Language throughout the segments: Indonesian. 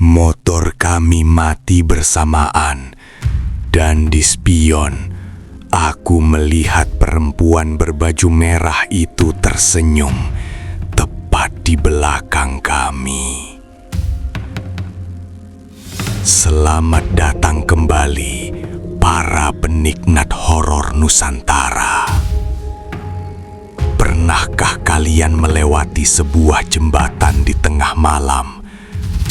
Motor kami mati bersamaan, dan di spion, aku melihat perempuan berbaju merah itu tersenyum tepat di belakang kami. Selamat datang kembali, para penikmat horor Nusantara. Pernahkah kalian melewati sebuah jembatan di tengah malam,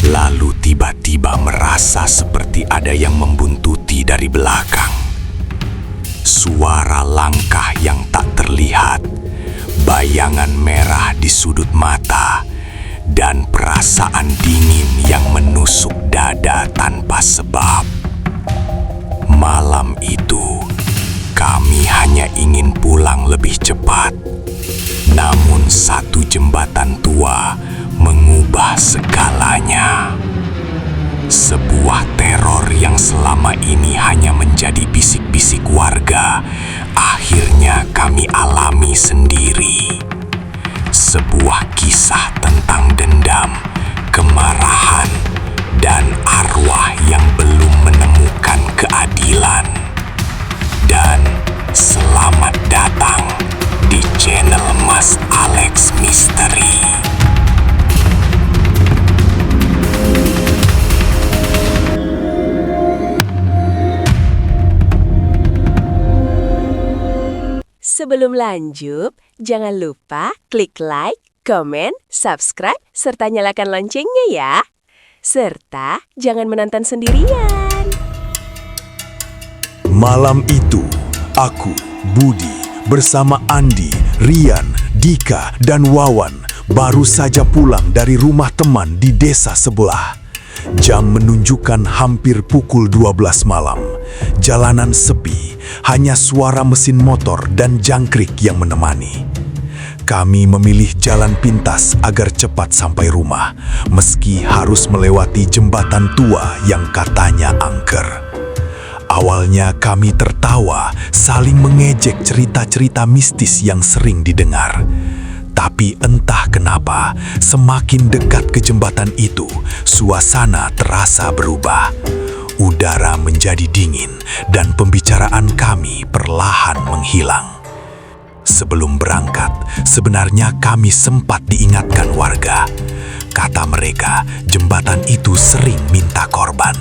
lalu tiba-tiba merasa seperti ada yang membuntuti dari belakang? Suara langkah yang tak terlihat, bayangan merah di sudut mata, dan perasaan dingin yang menusuk dada tanpa sebab. Malam itu, kami hanya ingin pulang lebih cepat. Namun satu jembatan tua mengubah segalanya. Sebuah teror yang selama ini hanya menjadi bisik-bisik warga, akhirnya kami alami sendiri. Sebuah kisah tentang dendam, kemarahan, dan arwah yang belum menemukan keadilan. Dan selamat datang di channel Mas Alex Misteri. Sebelum lanjut, jangan lupa klik like, komen, subscribe, serta nyalakan loncengnya ya. Serta jangan menonton sendirian. Malam itu, aku, Budi, bersama Andi, Rian, Dika, dan Wawan baru saja pulang dari rumah teman di desa sebelah. Jam menunjukkan hampir pukul 12 malam. Jalanan sepi, hanya suara mesin motor dan jangkrik yang menemani. Kami memilih jalan pintas agar cepat sampai rumah, meski harus melewati jembatan tua yang katanya angker. Awalnya kami tertawa, saling mengejek cerita-cerita mistis yang sering didengar. Tapi entah kenapa, semakin dekat ke jembatan itu, suasana terasa berubah. Udara menjadi dingin dan pembicaraan kami perlahan menghilang. Sebelum berangkat, sebenarnya kami sempat diingatkan warga. Kata mereka, jembatan itu sering minta korban.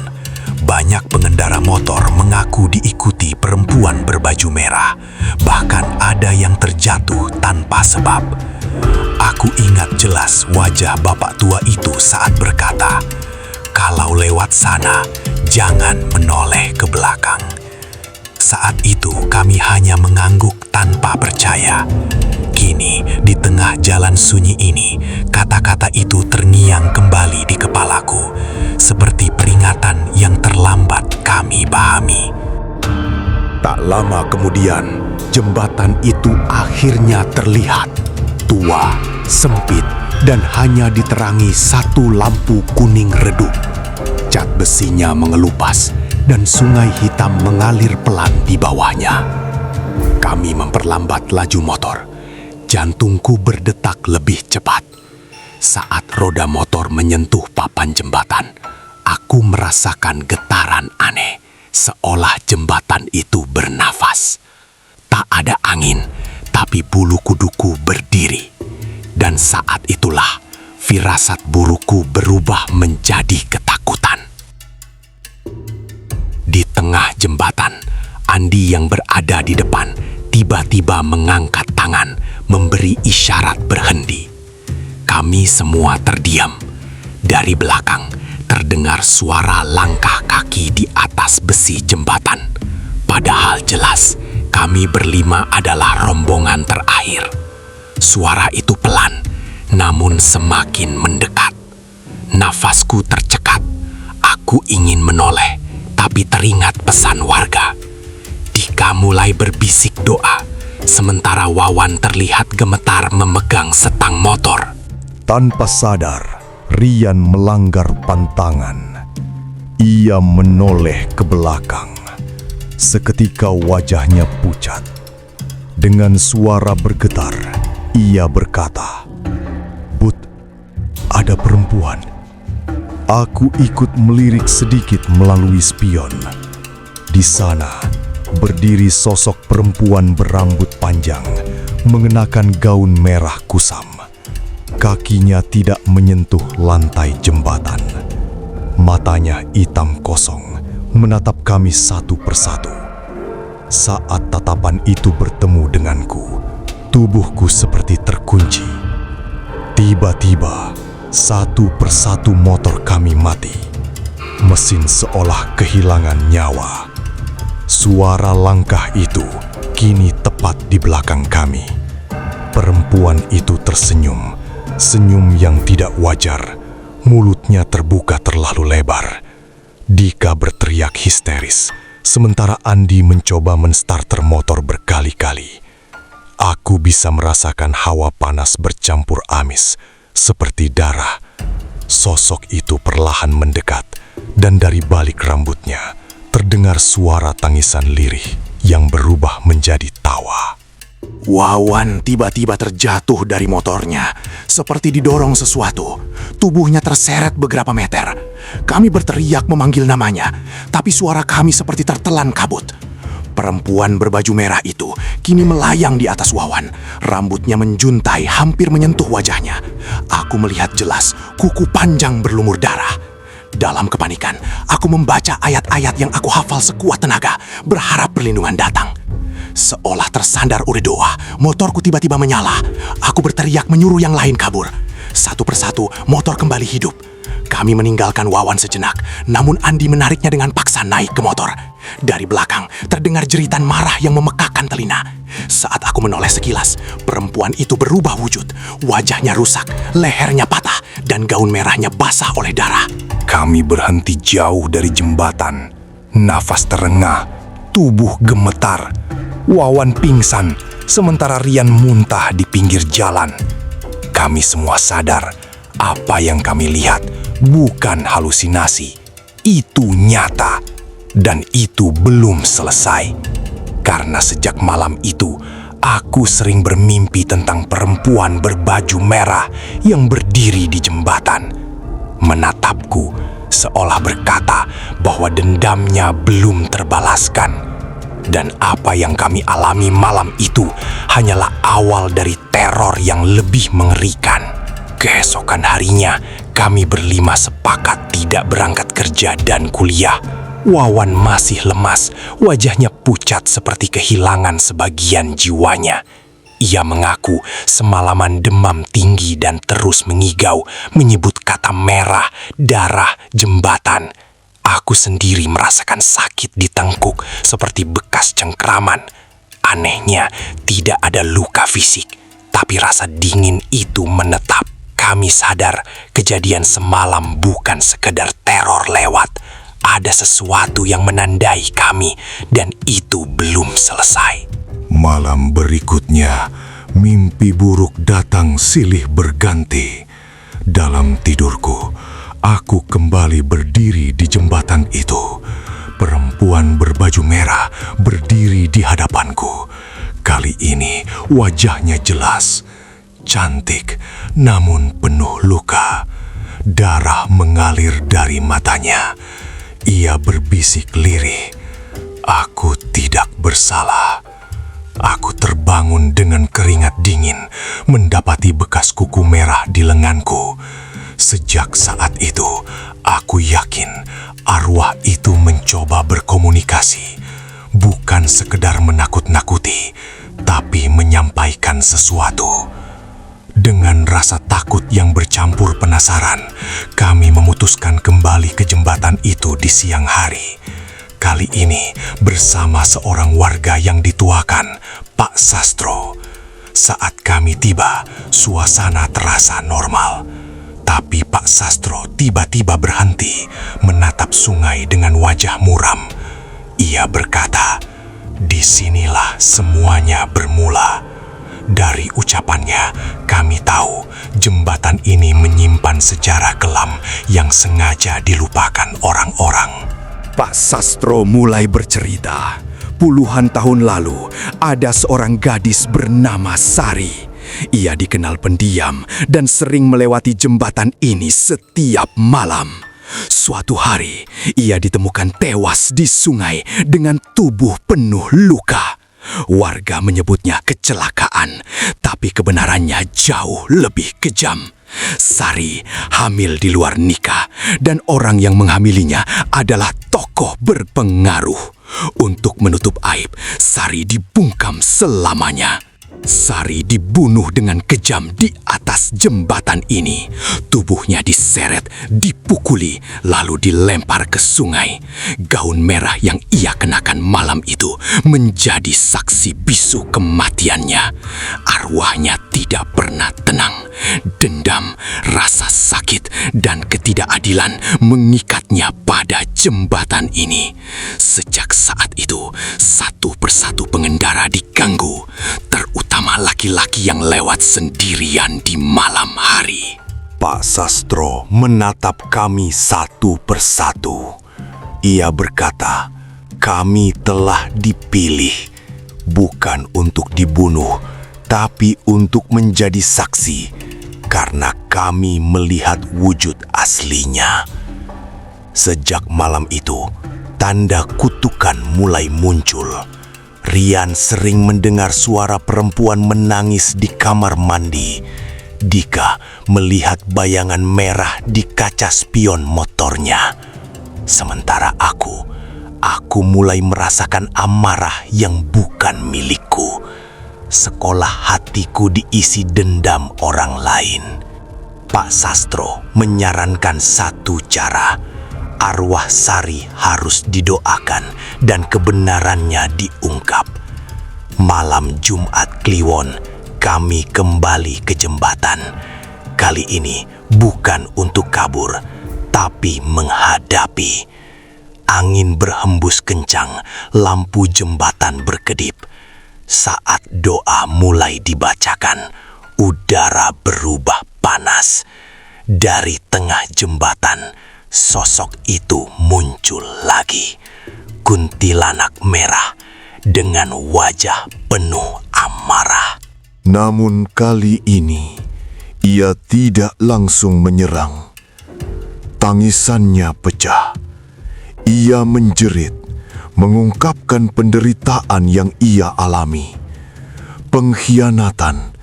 Banyak pengendara motor mengaku diikuti perempuan berbaju merah. Bahkan ada yang terjatuh tanpa sebab. Aku ingat jelas wajah bapak tua itu saat berkata, "Kalau lewat sana, jangan menoleh ke belakang." Saat itu kami hanya mengangguk tanpa percaya. Kini, di tengah jalan sunyi ini, kata-kata itu terngiang kembali di kepalaku, seperti peringatan yang terlambat kami pahami. Tak lama kemudian, jembatan itu akhirnya terlihat. Tua, sempit, dan hanya diterangi satu lampu kuning redup. Cat besinya mengelupas, dan sungai hitam mengalir pelan di bawahnya. Kami memperlambat laju motor. Jantungku berdetak lebih cepat. Saat roda motor menyentuh papan jembatan, aku merasakan getaran aneh, seolah jembatan itu bernafas. Tak ada angin, tapi bulu kuduku berdiri. Dan saat itulah, firasat burukku berubah menjadi ketakutan. Di tengah jembatan, Andi yang berada di depan tiba-tiba mengangkat tangan, memberi isyarat berhenti. Kami semua terdiam. Dari belakang, terdengar suara langkah kaki di atas besi jembatan. Padahal jelas, kami berlima adalah rombongan terakhir. Suara itu pelan, namun semakin mendekat. Nafasku tercekat. Aku ingin menoleh, tapi teringat pesan warga. Dika mulai berbisik doa, sementara Wawan terlihat gemetar memegang setang motor. Tanpa sadar, Rian melanggar pantangan. Ia menoleh ke belakang. Seketika wajahnya pucat. Dengan suara bergetar, ia berkata, "But, ada perempuan. Aku ikut melirik sedikit melalui spion. Di sana, berdiri sosok perempuan berambut panjang, mengenakan gaun merah kusam. Kakinya tidak menyentuh lantai jembatan. Matanya hitam kosong, menatap kami satu persatu. Saat tatapan itu bertemu denganku, tubuhku seperti terkunci. Tiba-tiba, satu persatu motor kami mati. Mesin seolah kehilangan nyawa. Suara langkah itu kini tepat di belakang kami. Perempuan itu tersenyum, senyum yang tidak wajar. Mulutnya terbuka terlalu lebar. Dika berteriak histeris, sementara Andi mencoba menstarter motor berkali-kali. Aku bisa merasakan hawa panas bercampur amis, seperti darah. Sosok itu perlahan mendekat, dan dari balik rambutnya terdengar suara tangisan lirih yang berubah menjadi tawa. Wawan tiba-tiba terjatuh dari motornya, seperti didorong sesuatu. Tubuhnya terseret beberapa meter. Kami berteriak memanggil namanya, tapi suara kami seperti tertelan kabut. Perempuan berbaju merah itu kini melayang di atas Wawan. Rambutnya menjuntai hampir menyentuh wajahnya. Aku melihat jelas kuku panjang berlumur darah. Dalam kepanikan, aku membaca ayat-ayat yang aku hafal sekuat tenaga, berharap perlindungan datang. Seolah tersandar oleh doa, motorku tiba-tiba menyala. Aku berteriak menyuruh yang lain kabur. Satu persatu, motor kembali hidup. Kami meninggalkan Wawan sejenak, namun Andi menariknya dengan paksa naik ke motor. Dari belakang, terdengar jeritan marah yang memekakkan telinga. Saat aku menoleh sekilas, perempuan itu berubah wujud. Wajahnya rusak, lehernya patah, dan gaun merahnya basah oleh darah. Kami berhenti jauh dari jembatan. Nafas terengah, tubuh gemetar. Wawan pingsan, sementara Rian muntah di pinggir jalan. Kami semua sadar, apa yang kami lihat bukan halusinasi. Itu nyata, dan itu belum selesai. Karena sejak malam itu, aku sering bermimpi tentang perempuan berbaju merah yang berdiri di jembatan. Menatapku, seolah berkata bahwa dendamnya belum terbalaskan. Dan apa yang kami alami malam itu hanyalah awal dari teror yang lebih mengerikan. Keesokan harinya, kami berlima sepakat tidak berangkat kerja dan kuliah. Wawan masih lemas, wajahnya pucat seperti kehilangan sebagian jiwanya. Ia mengaku semalaman demam tinggi dan terus mengigau, menyebut kata merah, darah, jembatan. Aku sendiri merasakan sakit di tengkuk seperti bekas cengkraman. Anehnya, tidak ada luka fisik, tapi rasa dingin itu menetap. Kami sadar kejadian semalam bukan sekedar teror lewat. Ada sesuatu yang menandai kami, dan itu belum selesai. Malam berikutnya, mimpi buruk datang silih berganti. Dalam tidurku, aku kembali berdiri di jembatan itu. Perempuan berbaju merah berdiri di hadapanku. Kali ini wajahnya jelas, cantik namun penuh luka. Darah mengalir dari matanya. Ia berbisik lirih, "Aku tidak bersalah." Aku terbangun dengan keringat dingin, mendapati bekas kuku merah di lenganku. Sejak saat itu, aku yakin arwah itu mencoba berkomunikasi, bukan sekedar menakut-nakuti, tapi menyampaikan sesuatu. Dengan rasa takut yang bercampur penasaran, kami memutuskan kembali ke jembatan itu di siang hari. Kali ini bersama seorang warga yang dituakan, Pak Sastro. Saat kami tiba, suasana terasa normal. Tapi Pak Sastro tiba-tiba berhenti, menatap sungai dengan wajah muram. Ia berkata, "Disinilah semuanya bermula." Dari ucapannya, kami tahu jembatan ini menyimpan sejarah kelam yang sengaja dilupakan orang-orang. Pak Sastro mulai bercerita. Puluhan tahun lalu, ada seorang gadis bernama Sari. Ia dikenal pendiam dan sering melewati jembatan ini setiap malam. Suatu hari, ia ditemukan tewas di sungai dengan tubuh penuh luka. Warga menyebutnya kecelakaan, tapi kebenarannya jauh lebih kejam. Sari hamil di luar nikah, dan orang yang menghamilinya adalah tokoh berpengaruh. Untuk menutup aib, Sari dibungkam selamanya. Sari dibunuh dengan kejam di atas jembatan ini. Tubuhnya diseret, dipukuli, lalu dilempar ke sungai. Gaun merah yang ia kenakan malam itu menjadi saksi bisu kematiannya. Arwahnya tidak pernah tenang. Dendam, rasa sakit, dan ketidakadilan mengikatnya pada jembatan ini. Sejak saat itu, satu persatu pengendara diganggu, terutama laki-laki yang lewat sendirian di malam hari. Pak Sastro menatap kami satu persatu. Ia berkata, kami telah dipilih bukan untuk dibunuh, tapi untuk menjadi saksi karena kami melihat wujud aslinya. Sejak malam itu, tanda kutukan mulai muncul. Rian sering mendengar suara perempuan menangis di kamar mandi. Dika melihat bayangan merah di kaca spion motornya. Sementara aku mulai merasakan amarah yang bukan milikku. Sekolah hatiku diisi dendam orang lain. Pak Sastro menyarankan satu cara. Arwah Sari harus didoakan dan kebenarannya diungkap. Malam Jumat Kliwon, kami kembali ke jembatan. Kali ini bukan untuk kabur, tapi menghadapi. Angin berhembus kencang, lampu jembatan berkedip. Saat doa mulai dibacakan, udara berubah panas. Dari tengah jembatan, sosok itu muncul lagi. Kuntilanak merah dengan wajah penuh amarah. Namun kali ini, ia tidak langsung menyerang. Tangisannya pecah. Ia menjerit, mengungkapkan penderitaan yang ia alami. Pengkhianatan,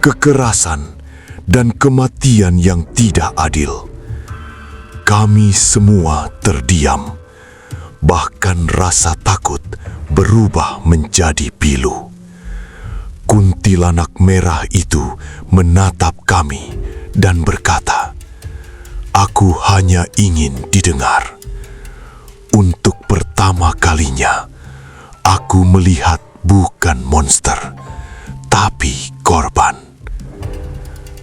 kekerasan, dan kematian yang tidak adil. Kami semua terdiam. Bahkan rasa takut berubah menjadi pilu. Kuntilanak merah itu menatap kami dan berkata, "Aku hanya ingin didengar." Untuk pertama kalinya, aku melihat bukan monster, tapi korban.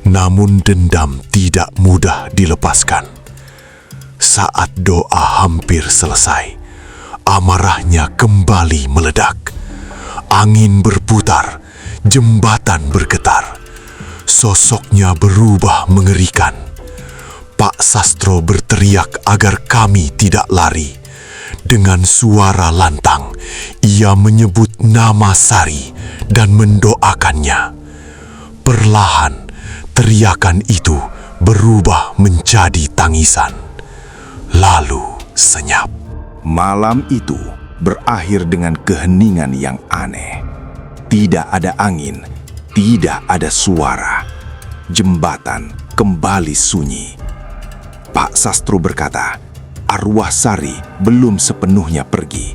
Namun dendam tidak mudah dilepaskan. Saat doa hampir selesai, amarahnya kembali meledak. Angin berputar, jembatan bergetar. Sosoknya berubah mengerikan. Pak Sastro berteriak agar kami tidak lari. Dengan suara lantang, ia menyebut nama Sari dan mendoakannya. Perlahan, teriakan itu berubah menjadi tangisan. Lalu senyap. Malam itu berakhir dengan keheningan yang aneh. Tidak ada angin, tidak ada suara. Jembatan kembali sunyi. Pak Sastro berkata, arwah Sari belum sepenuhnya pergi,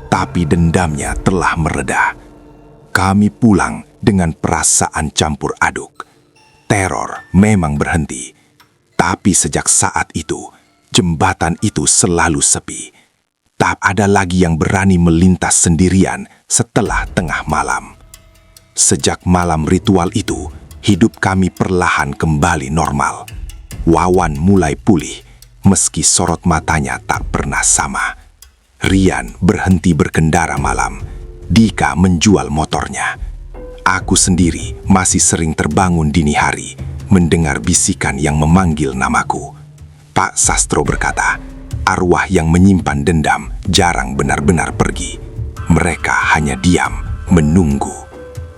tapi dendamnya telah mereda. Kami pulang dengan perasaan campur aduk. Teror memang berhenti, tapi sejak saat itu, jembatan itu selalu sepi. Tak ada lagi yang berani melintas sendirian setelah tengah malam. Sejak malam ritual itu, hidup kami perlahan kembali normal. Wawan mulai pulih, meski sorot matanya tak pernah sama. Rian berhenti berkendara malam. Dika menjual motornya. Aku sendiri masih sering terbangun dini hari, mendengar bisikan yang memanggil namaku. Pak Sastro berkata, arwah yang menyimpan dendam jarang benar-benar pergi. Mereka hanya diam, menunggu.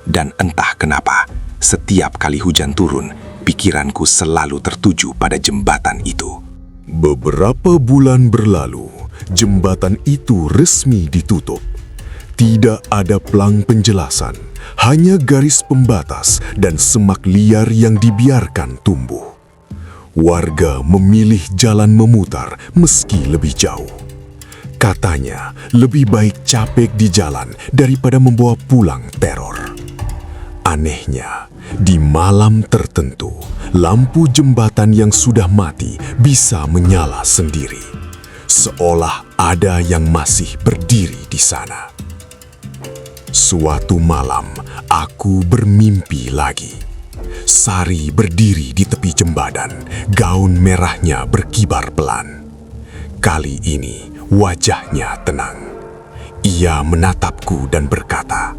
Dan entah kenapa, setiap kali hujan turun, pikiranku selalu tertuju pada jembatan itu. Beberapa bulan berlalu, jembatan itu resmi ditutup. Tidak ada pelang penjelasan, hanya garis pembatas dan semak liar yang dibiarkan tumbuh. Warga memilih jalan memutar meski lebih jauh. Katanya, lebih baik capek di jalan daripada membawa pulang teror. Anehnya, di malam tertentu, lampu jembatan yang sudah mati bisa menyala sendiri. Seolah ada yang masih berdiri di sana. Suatu malam, aku bermimpi lagi. Sari berdiri di tepi jembatan, gaun merahnya berkibar pelan. Kali ini, wajahnya tenang. Ia menatapku dan berkata,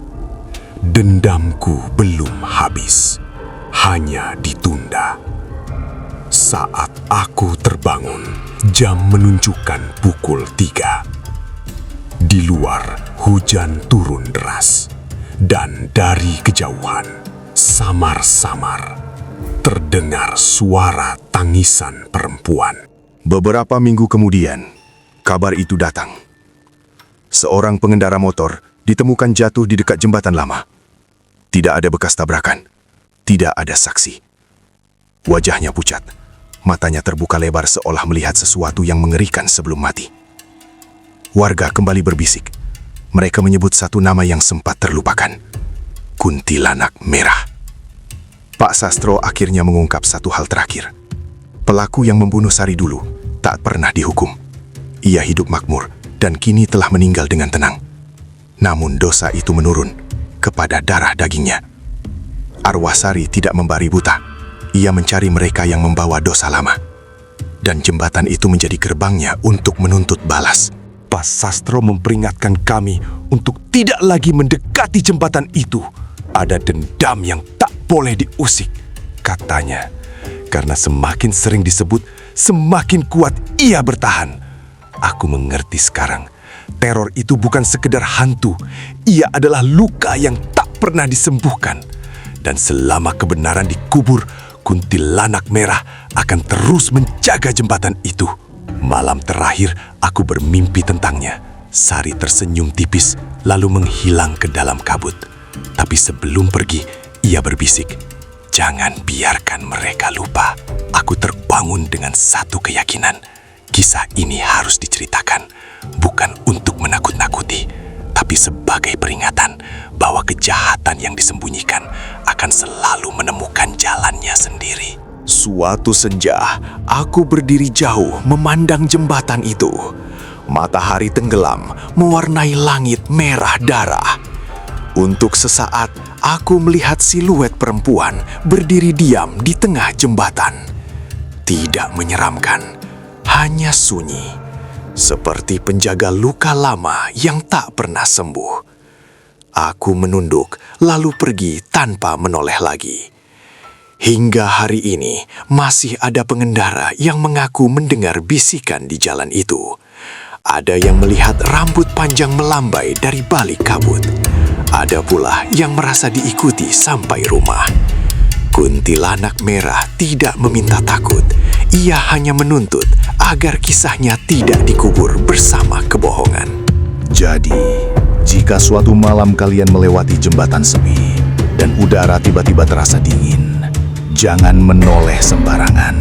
"Dendamku belum habis, hanya ditunda." Saat aku terbangun, jam menunjukkan pukul 3. Di luar, hujan turun deras. Dan dari kejauhan, samar-samar, terdengar suara tangisan perempuan. Beberapa minggu kemudian, kabar itu datang. Seorang pengendara motor ditemukan jatuh di dekat jembatan lama. Tidak ada bekas tabrakan, tidak ada saksi. Wajahnya pucat, matanya terbuka lebar seolah melihat sesuatu yang mengerikan sebelum mati. Warga kembali berbisik. Mereka menyebut satu nama yang sempat terlupakan. Kuntilanak Merah. Pak Sastro akhirnya mengungkap satu hal terakhir. Pelaku yang membunuh Sari dulu tak pernah dihukum. Ia hidup makmur dan kini telah meninggal dengan tenang. Namun dosa itu menurun kepada darah dagingnya. Arwah Sari tidak membari buta. Ia mencari mereka yang membawa dosa lama. Dan jembatan itu menjadi gerbangnya untuk menuntut balas. Pak Sastro memperingatkan kami untuk tidak lagi mendekati jembatan itu. Ada dendam yang tak boleh diusik, katanya. Karena semakin sering disebut, semakin kuat ia bertahan. Aku mengerti sekarang. Teror itu bukan sekedar hantu. Ia adalah luka yang tak pernah disembuhkan. Dan selama kebenaran dikubur, Kuntilanak Merah akan terus menjaga jembatan itu. Malam terakhir, aku bermimpi tentangnya. Sari tersenyum tipis, lalu menghilang ke dalam kabut. Tapi sebelum pergi, ia berbisik, "Jangan biarkan mereka lupa." Aku terbangun dengan satu keyakinan. Kisah ini harus diceritakan, bukan untuk menakut-nakuti, tapi sebagai peringatan bahwa kejahatan yang disembunyikan akan selalu menemukan jalannya sendiri. Suatu senja, aku berdiri jauh memandang jembatan itu. Matahari tenggelam, mewarnai langit merah darah. Untuk sesaat, aku melihat siluet perempuan berdiri diam di tengah jembatan. Tidak menyeramkan, hanya sunyi, seperti penjaga luka lama yang tak pernah sembuh. Aku menunduk, lalu pergi tanpa menoleh lagi. Hingga hari ini, masih ada pengendara yang mengaku mendengar bisikan di jalan itu. Ada yang melihat rambut panjang melambai dari balik kabut. Ada pula yang merasa diikuti sampai rumah. Kuntilanak Merah tidak meminta takut. Ia hanya menuntut agar kisahnya tidak dikubur bersama kebohongan. Jadi, jika suatu malam kalian melewati jembatan sepi dan udara tiba-tiba terasa dingin, jangan menoleh sembarangan.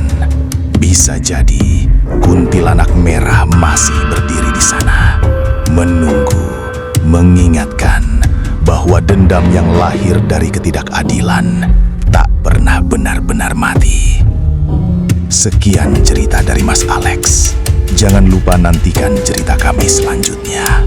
Bisa jadi Kuntilanak Merah masih berdiri di sana, menunggu, mengingatkan bahwa dendam yang lahir dari ketidakadilan tak pernah benar-benar mati. Sekian cerita dari Mas Alex. Jangan lupa nantikan cerita kami selanjutnya.